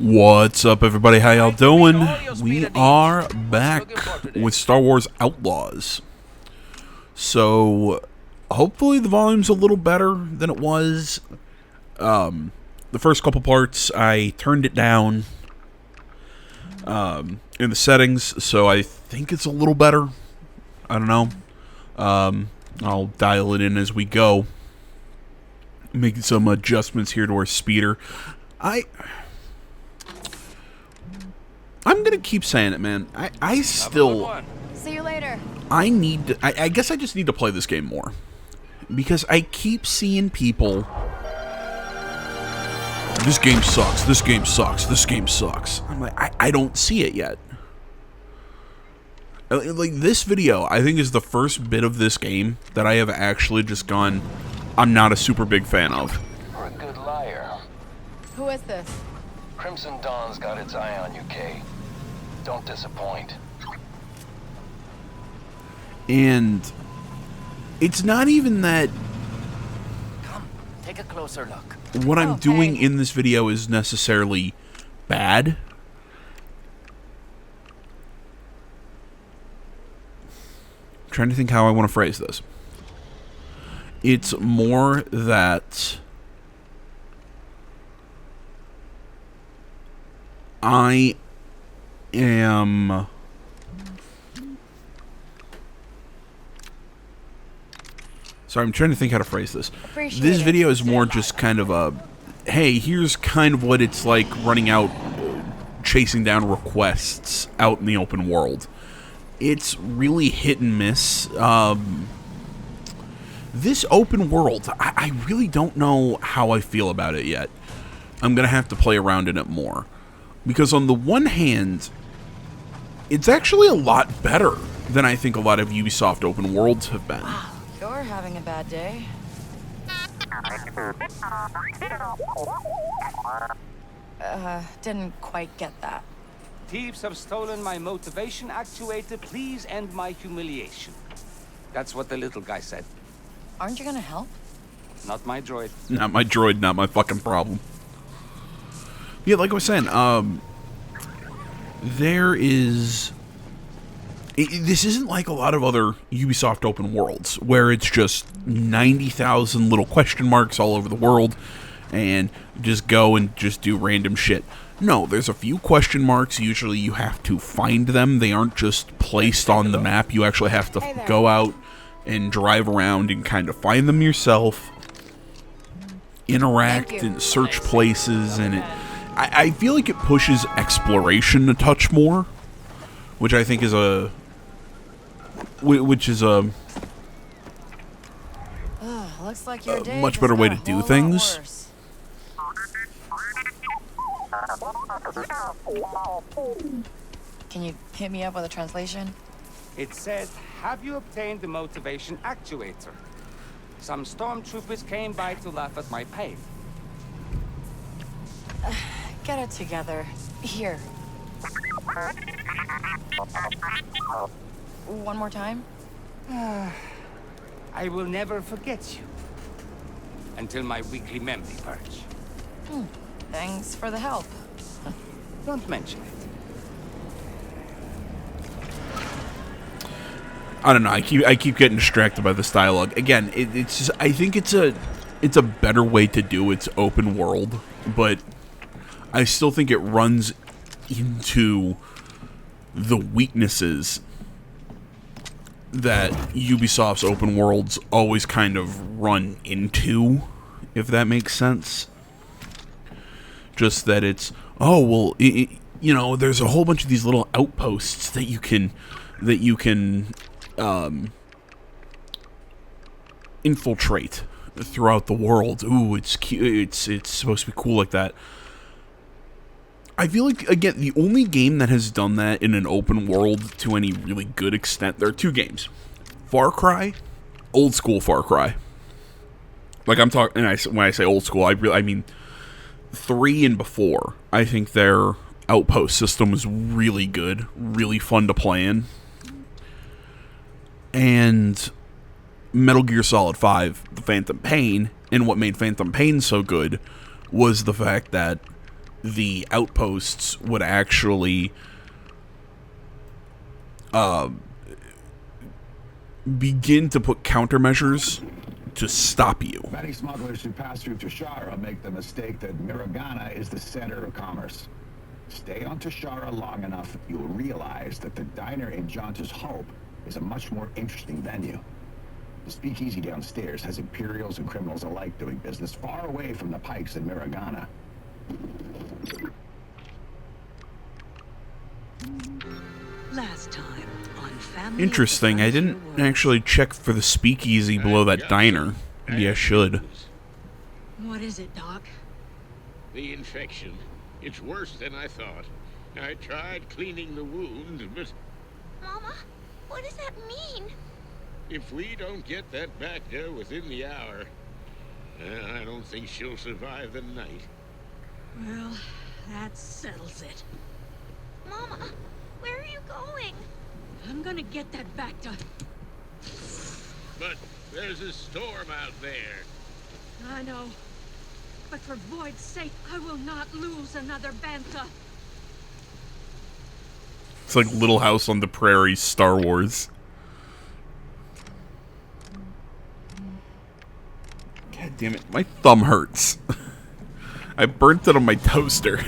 What's up, everybody? How y'all doing? We are back with Star Wars Outlaws. So, hopefully the volume's a little better than it was. The first couple parts, I turned it down in the settings, so I think it's a little better. I don't know. I'll dial it in as we go. Making some adjustments here to our speeder. I'm gonna keep saying it, man. I still... See you later. I guess I just need to play this game more. Because I keep seeing people... This game sucks, this game sucks, this game sucks. I'm like, I don't see it yet. Like, this video, I think, is the first bit of this game that I have actually just gone, I'm not a super big fan of. You're a good liar. Who is this? Crimson Dawn's got its eye on you, Kay. Don't disappoint. And it's not even that Come, take a closer look. what I'm doing hey. in this video is necessarily bad. I'm trying to think how I want to phrase this. It's more that I am... Sorry, I'm trying to think how to phrase this. Appreciate This it. video is more just kind of a, hey, here's kind of what it's like running out, chasing down requests out in the open world. It's really hit and miss. This open world, I really don't know how I feel about it yet. I'm going to have to play around in it more. Because on the one hand, it's actually a lot better than I think a lot of Ubisoft open worlds have been. You're having a bad day. Didn't quite get that. Thieves have stolen my motivation actuator. Please end my humiliation. That's what the little guy said. Aren't you gonna help? Not my droid. Not my droid, not my fucking problem. Yeah, like I was saying, there is... This isn't like a lot of other Ubisoft open worlds, where it's just 90,000 little question marks all over the world, and just go and just do random shit. No, there's a few question marks. Usually you have to find them. They aren't just placed on the map. You actually have to go out and drive around and kind of find them yourself, interact and search places, and I feel like it pushes exploration a touch more, which I think is a Looks like your day much just better way got to a do whole lot things. worse. Can you hit me up with a translation? It said, have you obtained the motivation actuator? Some stormtroopers came by to laugh at my pain. Get it together. Here. One more time? I will never forget you. Until my weekly memory purge. Thanks for the help. Don't mention it. I don't know. I keep getting distracted by this dialogue. Again, it's just, I think it's a better way to do its open world, but I still think it runs into the weaknesses that Ubisoft's open worlds always kind of run into, if that makes sense. Just that it's, oh, well, you know, there's a whole bunch of these little outposts that you can infiltrate throughout the world. Ooh, it's cute. It's supposed to be cool like that. I feel like, again, the only game that has done that in an open world to any really good extent, there are two games. Far Cry, old school Far Cry. Like, I'm talking, and when I say old school, I mean 3 and before. I think their outpost system was really good, really fun to play in. And Metal Gear Solid 5, The Phantom Pain, and what made Phantom Pain so good was the fact that the outposts would actually begin to put countermeasures to stop you. Many smugglers who pass through Tashara make the mistake that Miragana is the center of commerce. Stay on Tashara long enough, you'll realize that the diner in Jonta's Hope is a much more interesting venue. The speakeasy downstairs has Imperials and criminals alike doing business far away from the pikes in Miragana. Last time on Family Interesting. I didn't actually check for the speakeasy below that diner. Maybe I should. What is it, Doc? The infection. It's worse than I thought. I tried cleaning the wound, but Mama, what does that mean? if we don't get that back there within the hour, I don't think she'll survive the night. Well, that settles it. Mama, where are you going? I'm gonna get that back to... But there's a storm out there. I know. But for Void's sake, I will not lose another Bantha. It's like Little House on the Prairie, Star Wars. God damn it, my thumb hurts. I burnt it on my toaster.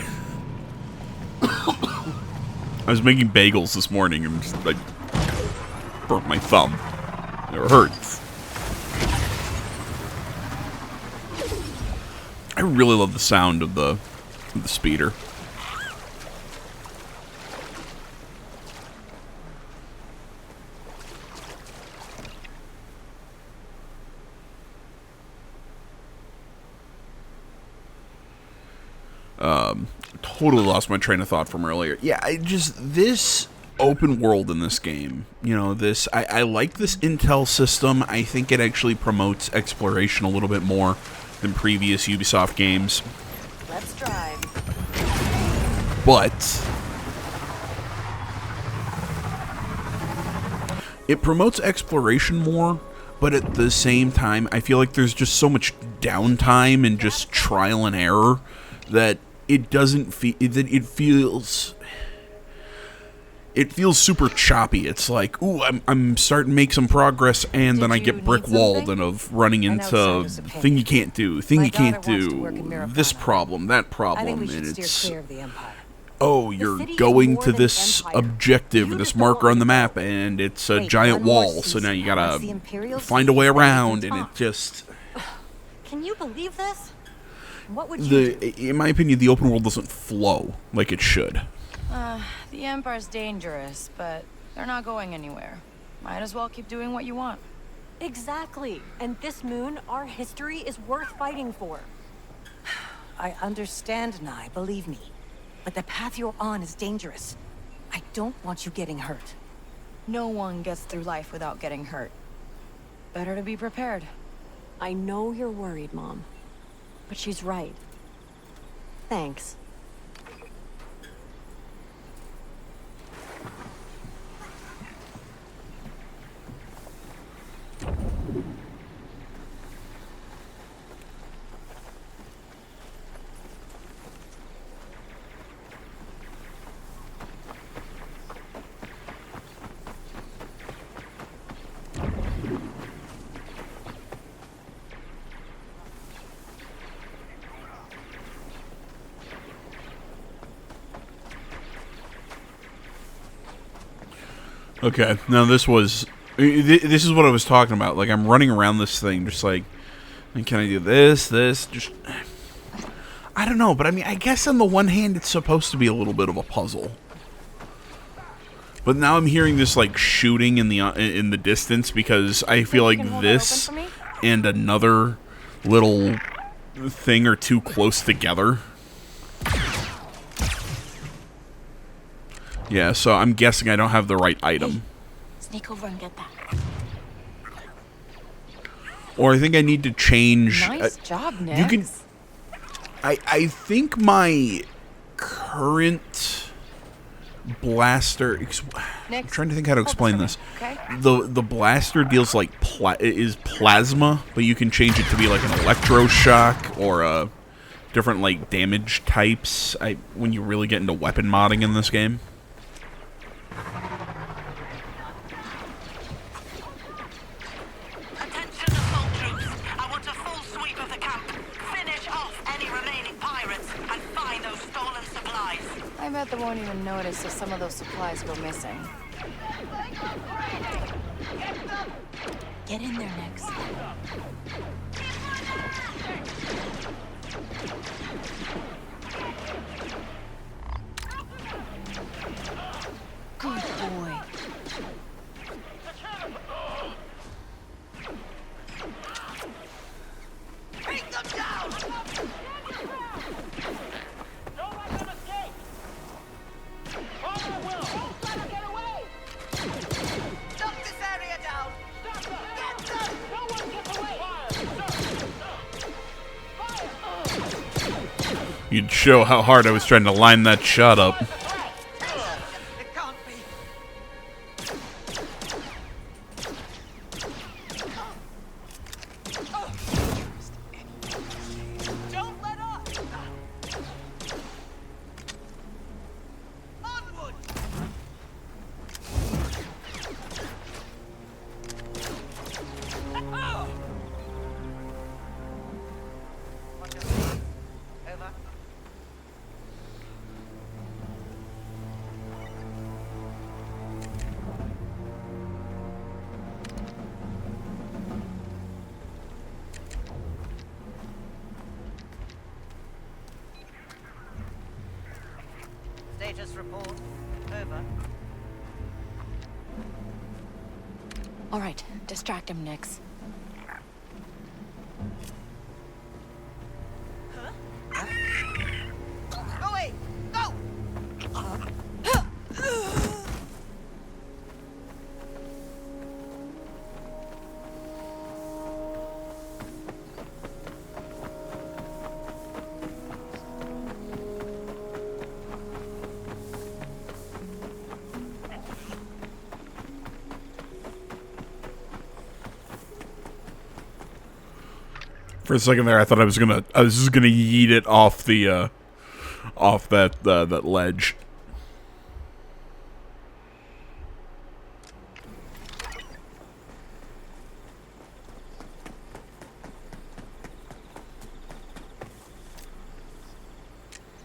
I was making bagels this morning and just, like, burnt my thumb. It hurts. I really love the sound of the speeder. Totally lost my train of thought from earlier. Yeah, this open world in this game, you know, I like this intel system. I think it actually promotes exploration a little bit more than previous Ubisoft games. Let's drive. But it promotes exploration more, but at the same time, I feel like there's just so much downtime and just trial and error that it doesn't feel that it feels super choppy. It's like, ooh, I'm starting to make some progress, and then I get brick walled and of running into thing you can't do, this problem, that problem, and it's, oh, you're going to this objective, this marker on the map, and it's a giant wall, so now you gotta find a way around, and it just... Can you believe this? What would you do? In my opinion, the open world doesn't flow like it should. The Empire's dangerous, but they're not going anywhere. Might as well keep doing what you want. Exactly. And this moon, our history is worth fighting for. I understand, Nye, believe me. But the path you're on is dangerous. I don't want you getting hurt. No one gets through life without getting hurt. Better to be prepared. I know you're worried, Mom. But she's right. Thanks. Okay, now this is what I was talking about. Like, I'm running around this thing just like, can I do this, just... I don't know, but I mean, I guess on the one hand, it's supposed to be a little bit of a puzzle. But now I'm hearing this, like, shooting in the distance because I feel like this and another little thing are too close together. Yeah, so I'm guessing I don't have the right item. Sneak over and get that. Or I think I need to change... Nice job, Nick. You can... I think my current blaster... I'm trying to think how to explain this. Okay. The blaster deals like is plasma, but you can change it to be like an electroshock or a different like damage types. When you really get into weapon modding in this game. Attention assault troops. I want a full sweep of the camp. Finish off any remaining pirates and find those stolen supplies. I bet they won't even notice if some of those supplies go missing. Get in there, Nix. Good boy. Beat them down! Don't let them escape! Oh, I will! Don't let them get away! Knock this area down! Stop them! Get them! No one gets away! Fire! You'd show how hard I was trying to line that shot up. It can't be. Don't let up! Onward! Over. Status report. Over. All right, distract him, Nix. Go away! Go! For a second there, I thought I was just gonna yeet it off the, off that ledge.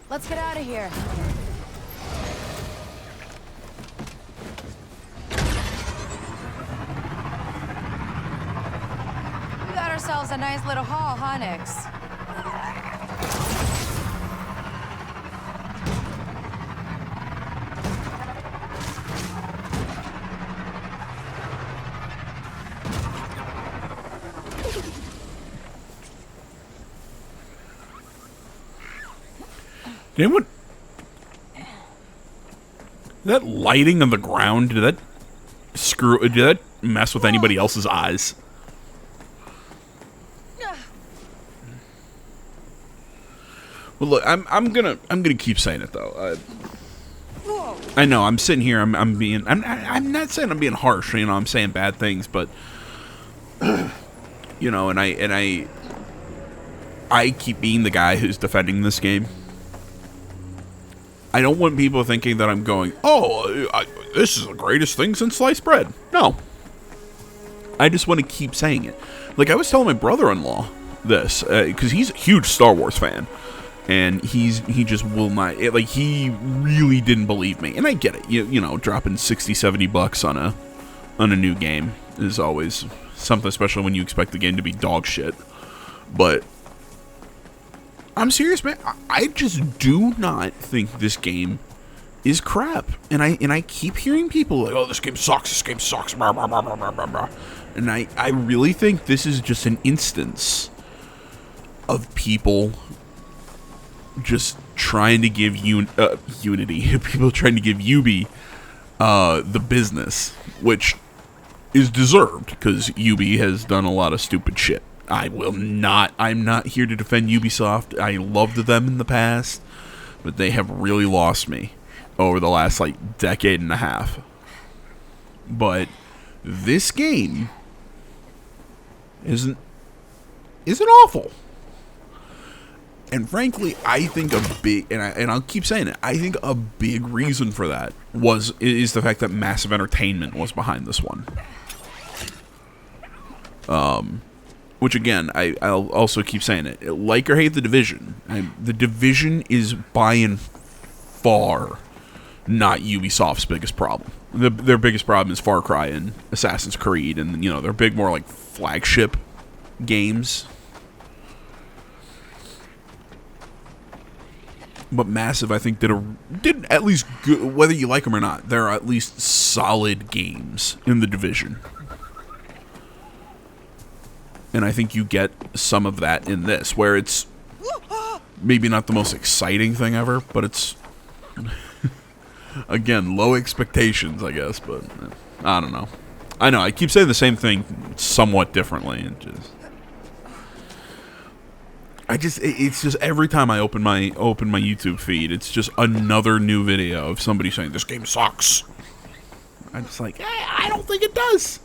Let's get out of here. We got ourselves a nice little haul, huh, Nix? Did anyone... That lighting on the ground, did that mess with anybody else's eyes? Well, look, I'm gonna keep saying it though. I know I'm sitting here. I'm not saying I'm being harsh. You know, I'm saying bad things, but you know, and I keep being the guy who's defending this game. I don't want people thinking that I'm going, oh, this is the greatest thing since sliced bread. No. I just want to keep saying it. Like, I was telling my brother-in-law this, because he's a huge Star Wars fan. And he just will not, like, he really didn't believe me. And I get it. You know, dropping $60-70 on a new game is always something, especially when you expect the game to be dog shit. But I'm serious, man. I just do not think this game is crap. And I keep hearing people like, oh, this game sucks, blah, blah, blah, blah, blah, blah, blah. And I really think this is just an instance of people just trying to give Unity, people trying to give Ubi the business, which is deserved, because Ubi has done a lot of stupid shit. I'm not here to defend Ubisoft. I loved them in the past, but they have really lost me over the last, like, decade and a half. But this game isn't awful. And frankly, I think a big, and I'll keep saying it, I think a big reason for that is the fact that Massive Entertainment was behind this one. Which again, I'll also keep saying it. Like or hate The Division, The Division is by and far not Ubisoft's biggest problem. Their biggest problem is Far Cry and Assassin's Creed, and you know, they're big, more like flagship games. But Massive, I think, did at least good, whether you like them or not. There are at least solid games in The Division. And I think you get some of that in this, where it's maybe not the most exciting thing ever, but it's, again, low expectations, I guess, but I don't know. I know, I keep saying the same thing somewhat differently, and it's just every time I open my YouTube feed, it's just another new video of somebody saying, this game sucks. I'm just like, I don't think it does.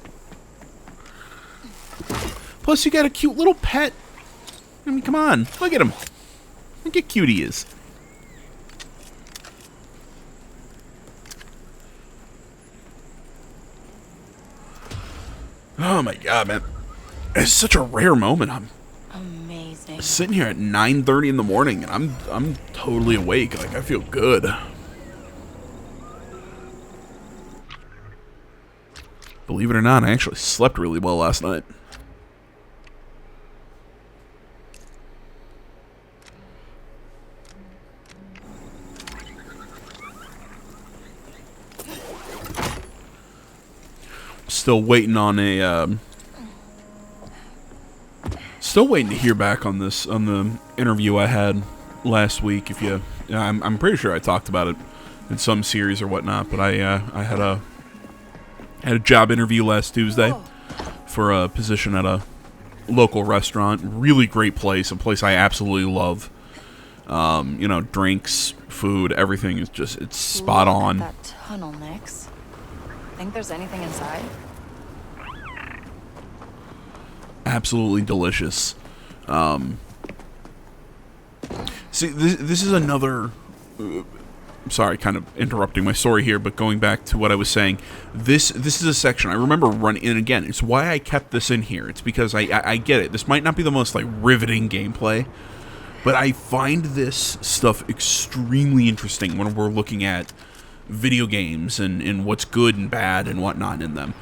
Plus, you got a cute little pet. I mean, come on. Look at him. Look how cute he is. Oh my god, man. It's such a rare moment. I'm amazing. Sitting here at 9:30 in the morning, and I'm totally awake. Like, I feel good. Believe it or not, I actually slept really well last night. Still waiting on a still waiting to hear back on the interview I had last week. If you, I'm pretty sure I talked about it in some series or whatnot, but I had a job interview last Tuesday for a position at a local restaurant. Really great place, a place I absolutely love. You know, drinks, food, everything is just, it's spot on. Look at that tunnel, Nix. Think there's anything inside? Absolutely delicious. See, this is another... sorry, kind of interrupting my story here, but going back to what I was saying, this is a section I remember running in again. It's why I kept this in here. It's because I get it. This might not be the most like riveting gameplay, but I find this stuff extremely interesting when we're looking at video games and what's good and bad and whatnot in them.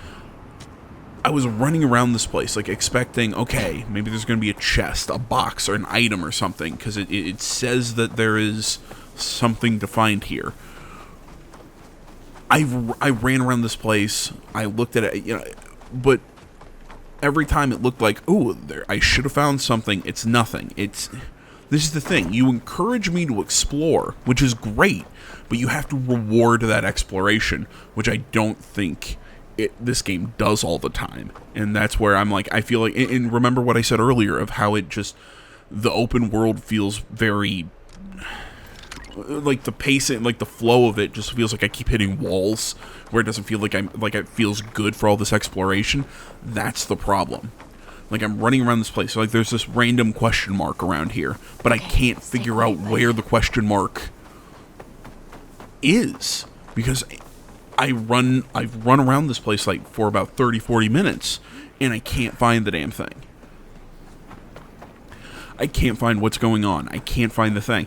I was running around this place like expecting, okay, maybe there's going to be a chest, a box, or an item or something, because it says that there is something to find here. I ran around this place, I looked at it, you know, but every time it looked like, ooh, there, I should have found something. It's nothing. This is the thing. You encourage me to explore, which is great, but you have to reward that exploration, which I don't think this game does all the time. And that's where I'm like, I feel like, and remember what I said earlier of how it just, the open world feels very, like the pace and like the flow of it just feels like I keep hitting walls, where it doesn't feel like it feels good for all this exploration. That's the problem. Like, I'm running around this place, so like there's this random question mark around here, but I can't figure out where the question mark is, because I've run around this place like for about 30-40 minutes, and I can't find the damn thing. I can't find what's going on. I can't find the thing,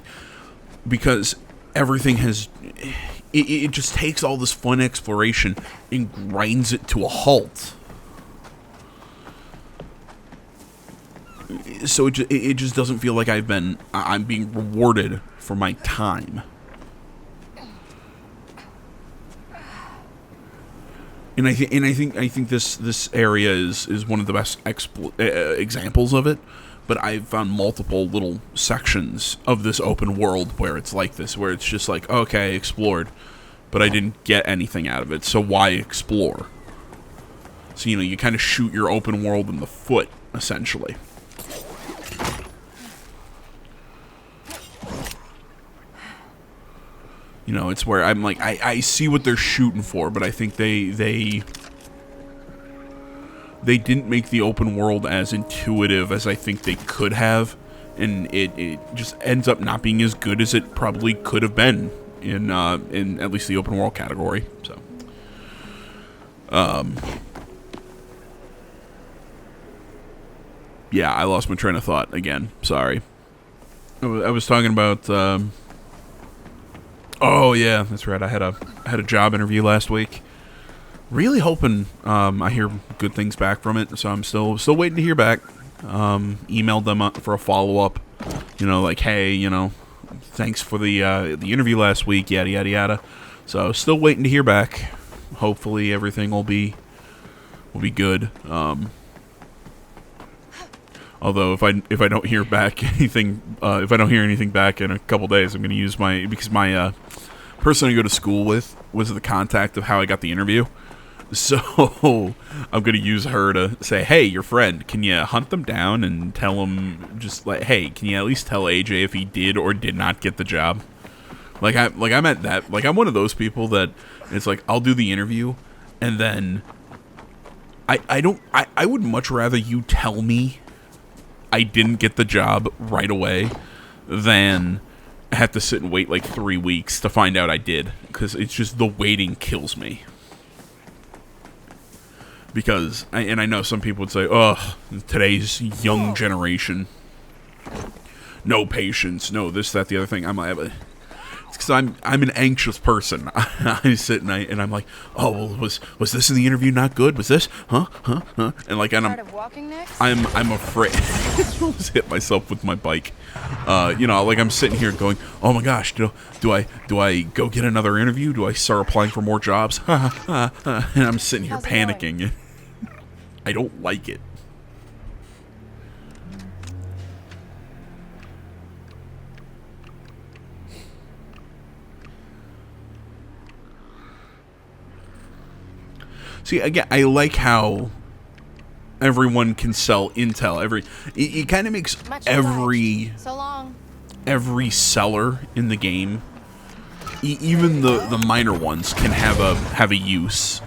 because everything has... It just takes all this fun exploration and grinds it to a halt. So it just doesn't feel like I'm being rewarded for my time. And I think this area is one of the best examples of it. But I've found multiple little sections of this open world where it's like this, where it's just like, okay, I explored, but I didn't get anything out of it, so why explore? So, you know, you kind of shoot your open world in the foot, essentially. You know, it's where I'm like, I see what they're shooting for, but I think they didn't make the open world as intuitive as I think they could have, and it just ends up not being as good as it probably could have been in at least the open world category. So, yeah, I lost my train of thought again. Sorry. I was talking about. Oh yeah, that's right. I had a job interview last week. Really hoping I hear good things back from it. So I'm still waiting to hear back. Emailed them up for a follow up. You know, like, hey, you know, thanks for the interview last week. Yada yada yada. So still waiting to hear back. Hopefully everything will be good. Although if I don't hear back anything, if I don't hear anything back in a couple days, I'm going to use because my person I go to school with was the contact of how I got the interview. So I'm going to use her to say, hey, your friend, can you hunt them down and tell him, just like, hey, can you at least tell AJ if he did or did not get the job? I'm at that, like, I'm one of those people that it's like, I'll do the interview and then I would much rather you tell me I didn't get the job right away than have to sit and wait like 3 weeks to find out I did, because it's just the waiting kills me. Because I know some people would say, "Oh, today's young generation, no patience, no this, that, the other thing." I'm like, it's because I'm an anxious person. I sit and I'm like, "Oh, well, was this in the interview not good? Was this? Huh? And like, and I'm afraid. I almost hit myself with my bike. You know, like I'm sitting here going, "Oh my gosh, do I go get another interview? Do I start applying for more jobs?" And I'm sitting here panicking. I don't like it. See, again, I like how everyone can sell intel. It kind of makes every seller in the game, even the minor ones, can have a use.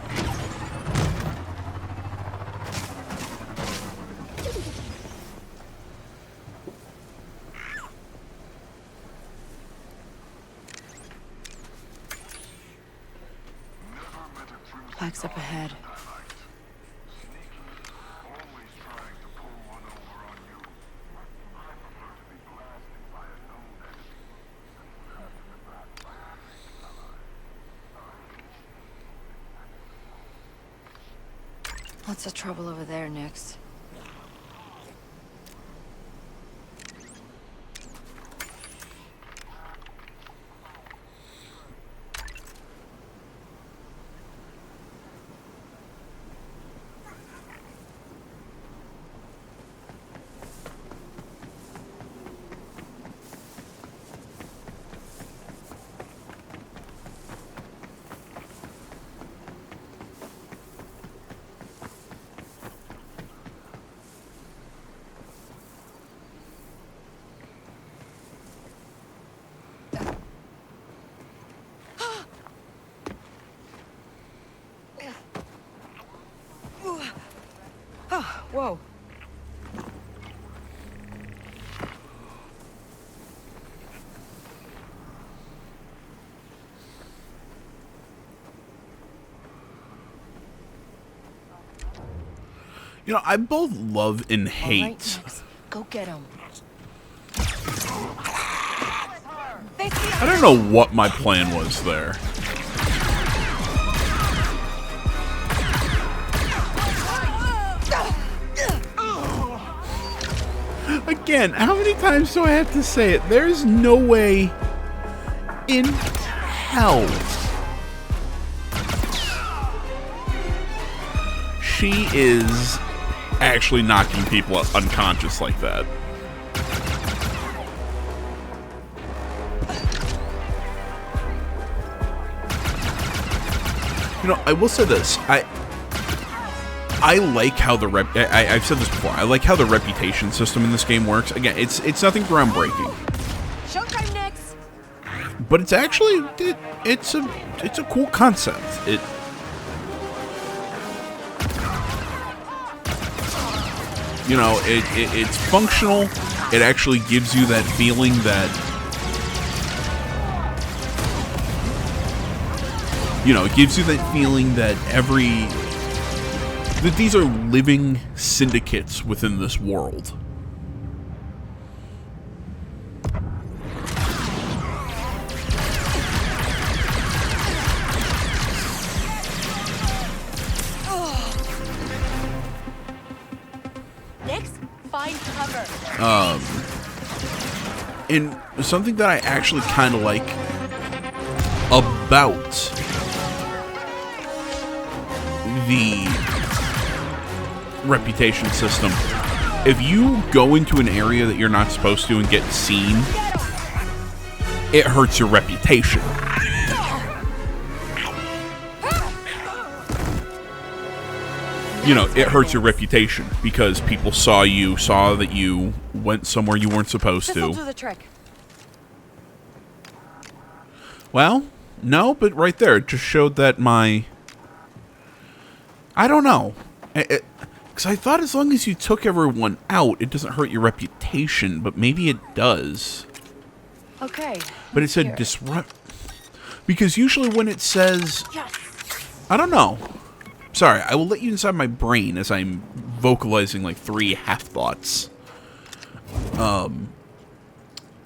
Pack's up ahead. Lots of trouble over there, Nix. Whoa. You know, I both love and hate. All right, Nix. Go get him. I don't know what my plan was there. Again, how many times do I have to say it? There's no way in hell she is actually knocking people unconscious like that. You know, I will say this. I like how I've said this before. I like how the reputation system in this game works. Again, it's nothing groundbreaking. Showtime, Nix. But it's actually it's a cool concept. You know, it's functional. it actually gives you that feeling that, you know, it gives you that feeling that that these are living syndicates within this world. Nix, find cover. And something that I actually kind of like about the reputation system, if you go into an area that you're not supposed to and get seen, it hurts your reputation. You know, it hurts your reputation because people saw that you went somewhere you weren't supposed This'll to. do the trick. Well, no, but right there, it just showed that I don't know. Because I thought as long as you took everyone out, it doesn't hurt your reputation, but maybe it does. Okay. But it said disrupt. Because usually when it says... I don't know. Sorry, I will let you inside my brain as I'm vocalizing like 3 half-thoughts.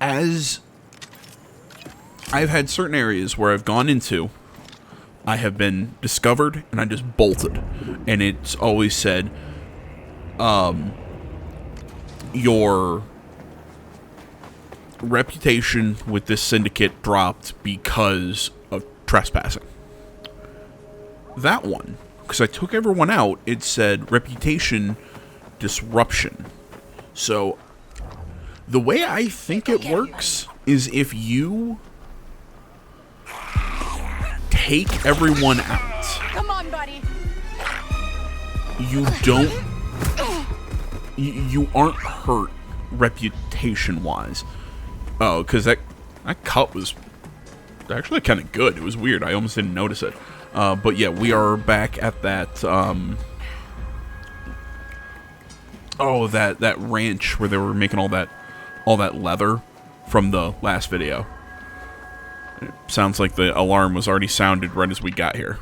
As I've had certain areas where I've gone into, I have been discovered, and I just bolted. And it's always said, your reputation with this syndicate dropped because of trespassing. That one, because I took everyone out, it said reputation disruption. So, the way I think it works is if you take everyone out, Come on, buddy. you don't, you aren't hurt reputation-wise. Oh, because that cut was actually kind of good. It was weird. I almost didn't notice it. But yeah, we are back at that, that ranch where they were making all that leather from the last video. It sounds like the alarm was already sounded right as we got here.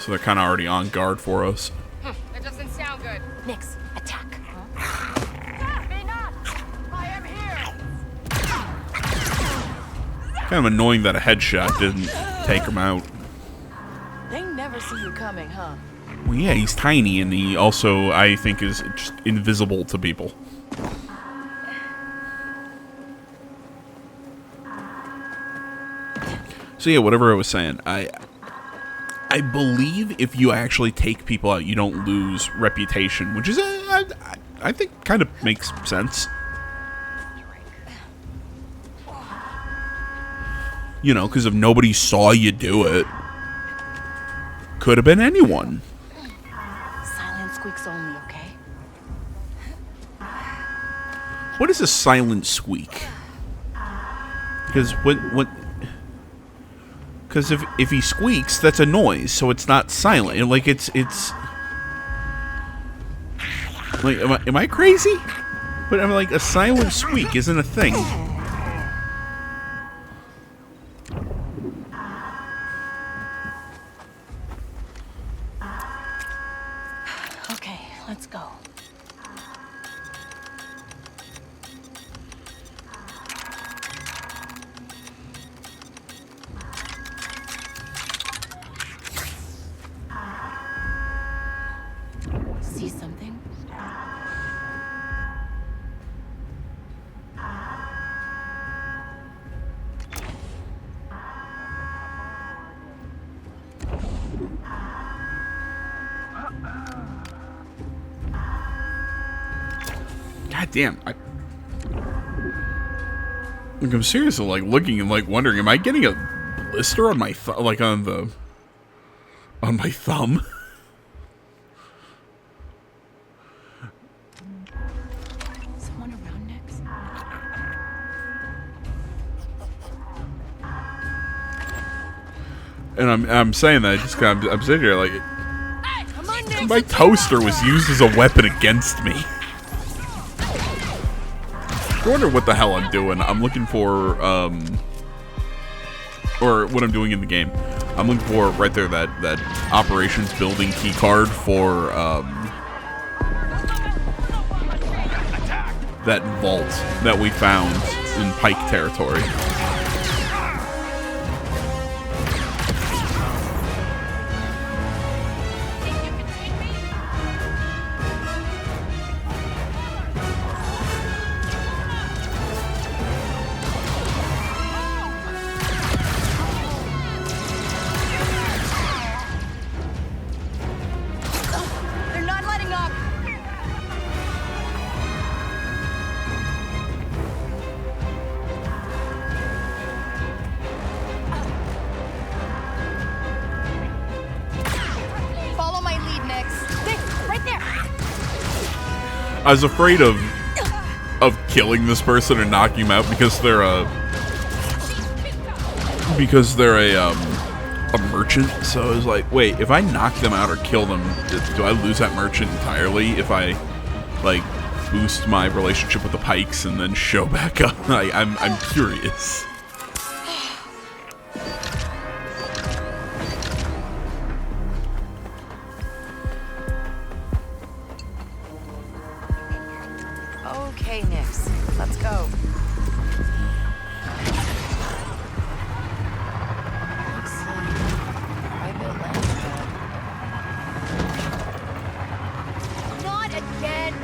So they're kind of already on guard for us. That doesn't sound good. Nix, attack. I am here. Kind of annoying that a headshot didn't take him out. They never see you coming, huh? Well, yeah, he's tiny, and he also, I think, is just invisible to people. So yeah, whatever I was saying, I believe if you actually take people out, you don't lose reputation, which is, I think, kind of makes sense. You know, because if nobody saw you do it, could have been anyone. Silent squeaks only, okay? What is a silent squeak? Because because if he squeaks, that's a noise, so it's not silent. And like it's like, am I crazy? But I'm like, a silent squeak isn't a thing. Okay, let's go. See something? God damn! I'm seriously like looking and like wondering, am I getting a blister on my on my thumb? Someone around next? And I'm saying that just 'cause I'm sitting here like, My toaster was used as a weapon against me. I wonder what the hell I'm doing. I'm looking for, or what I'm doing in the game. I'm looking for, right there, that operations building key card for, that vault that we found in Pike territory. They're not letting up. Follow my lead, Nix. Nix, right there. I was afraid of killing this person and knocking him out because they're a merchant. So I was like, wait, if I knock them out or kill them, do I lose that merchant entirely if I like boost my relationship with the Pikes and then show back up? I'm curious. Okay, Nix. Let's go. Looks like private landfill. Not again!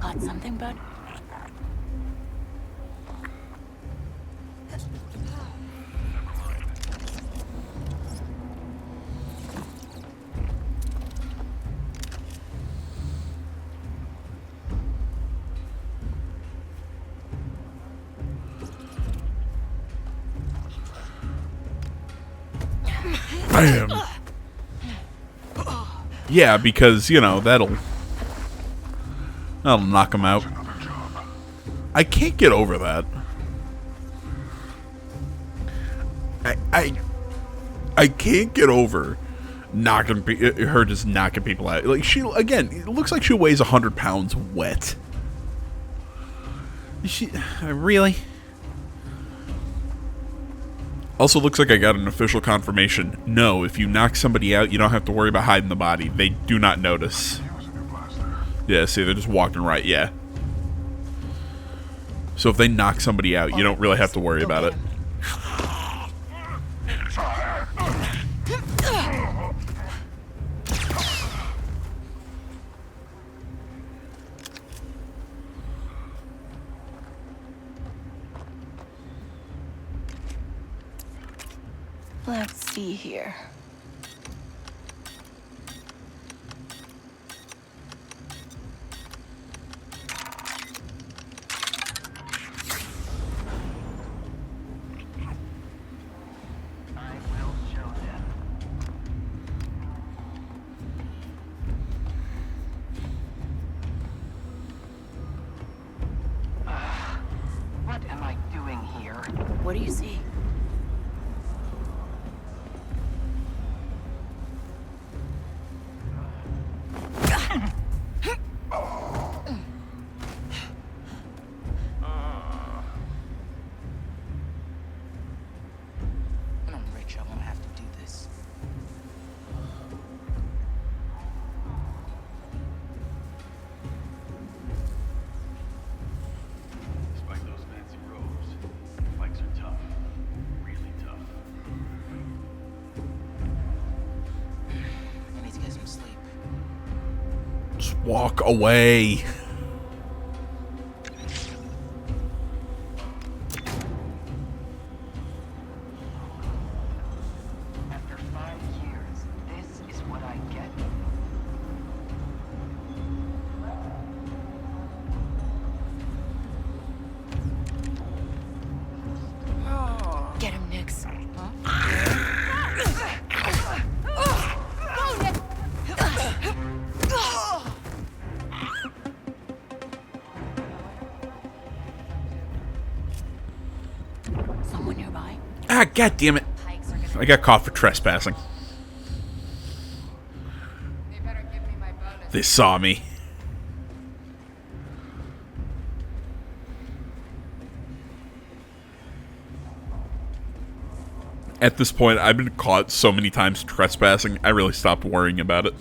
Got something, bud? Bam. Yeah, because, you know, that'll knock him out. I can't get over that. I can't get over her just knocking people out. Like, she, again, it looks like she weighs 100 pounds wet. She really? Also looks like I got an official confirmation. No, if you knock somebody out, you don't have to worry about hiding the body. They do not notice. Yeah, see, they're just walking right, yeah. So if they knock somebody out, you don't really have to worry about it. Let's see here. I will What do you see? When I'm rich, I won't have to do this. Despite those fancy robes, bikes are tough. Really tough. I need to get some sleep. Just walk away. After 5 years, this is what I get. Get him, Nix. Someone nearby? Ah, god damn it. I got caught for trespassing. They saw me. At this point, I've been caught so many times trespassing, I really stopped worrying about it.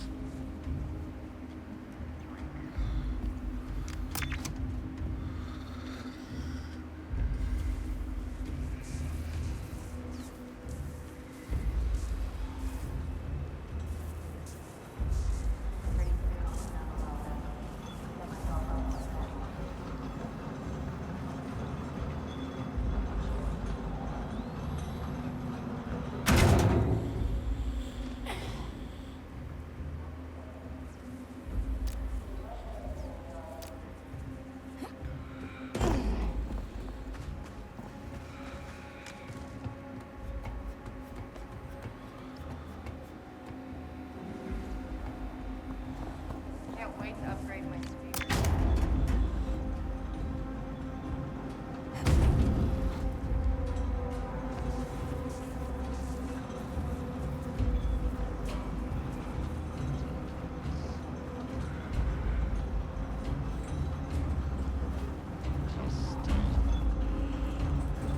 Can't wait to upgrade my speed.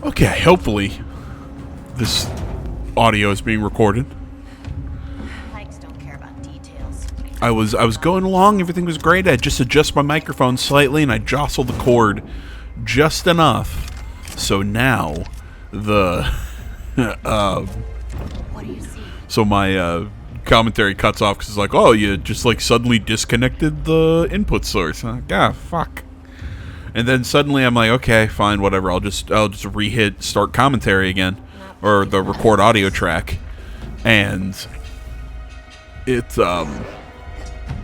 Okay, hopefully this audio is being recorded. Pikes don't care about details. I was going along, everything was great. I just adjust my microphone slightly and I jostle the cord just enough. So now the What do you see? so my commentary cuts off because it's like, oh, you just like suddenly disconnected the input source. Yeah, fuck. And then suddenly I'm like, okay, fine, whatever. I'll just re-hit start commentary again, or the record audio track, and it I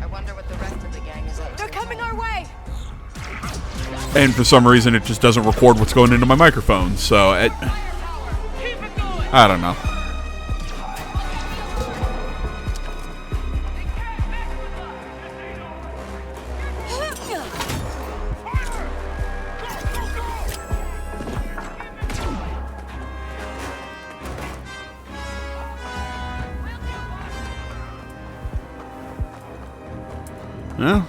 wonder what the rest of the gang is up to. They're coming our way! and for some reason it just doesn't record what's going into my microphone. So I don't know. Well,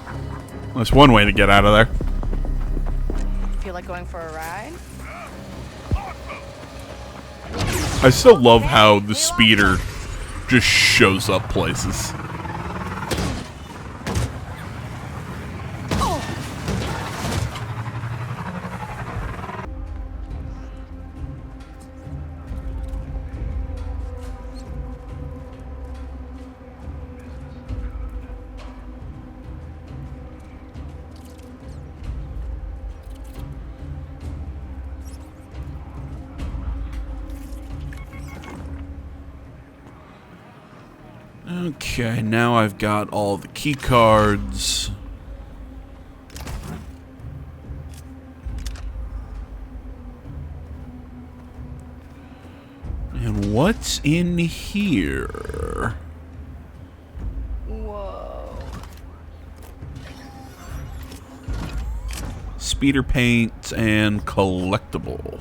that's one way to get out of there. Feel like going for a ride? I still love how the speeder just shows up places. Okay, now I've got all the key cards. And what's in here? Whoa. Speeder paint and collectible.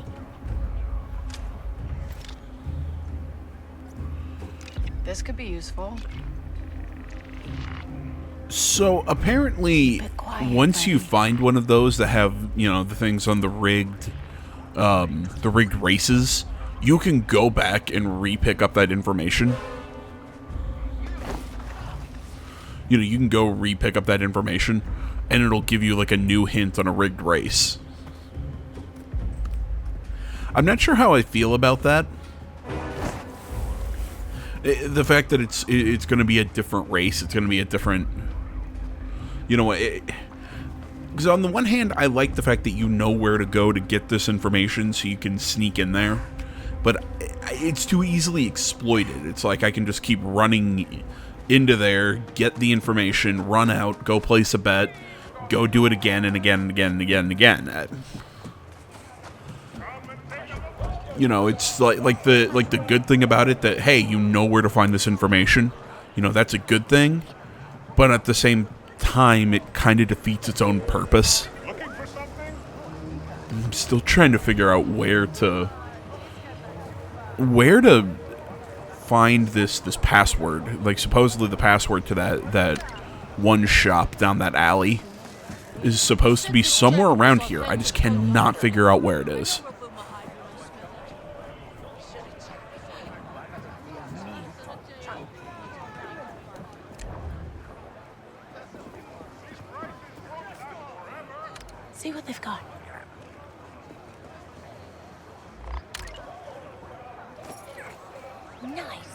useful. So apparently, once you find one of those that have, you know, the things on the rigged races, you can go back and re-pick up that information. You know, you can go re-pick up that information, and it'll give you like a new hint on a rigged race. I'm not sure how I feel about that. The fact that it's going to be a different race, it's going to be a different, you know, because on the one hand, I like the fact that you know where to go to get this information, so you can sneak in there. But it's too easily exploited. It's like I can just keep running into there, get the information, run out, go place a bet, go do it again and again and again and again and again. You know, it's like the good thing about it that, hey, you know where to find this information. You know, that's a good thing. But at the same time, it kind of defeats its own purpose. I'm still trying to figure out where to find this password. Like, supposedly the password to that one shop down that alley is supposed to be somewhere around here. I just cannot figure out where it is. See what they've got. Nice.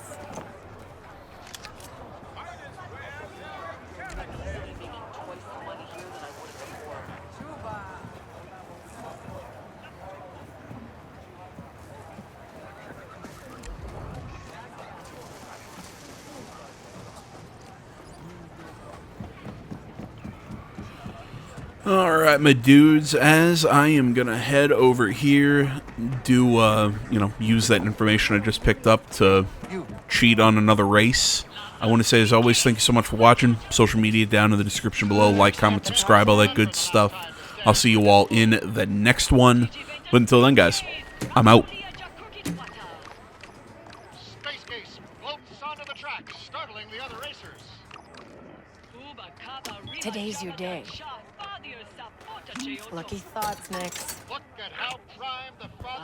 Alright, my dudes, as I am gonna head over here, do, you know, use that information I just picked up to cheat on another race. I want to say, as always, thank you so much for watching. Social media down in the description below. Like, comment, subscribe, all that good stuff. I'll see you all in the next one. But until then, guys, I'm out. Space Case floats onto the track, startling the other racers. Today's your day. Lucky thoughts, Nix. Look at how prime the father...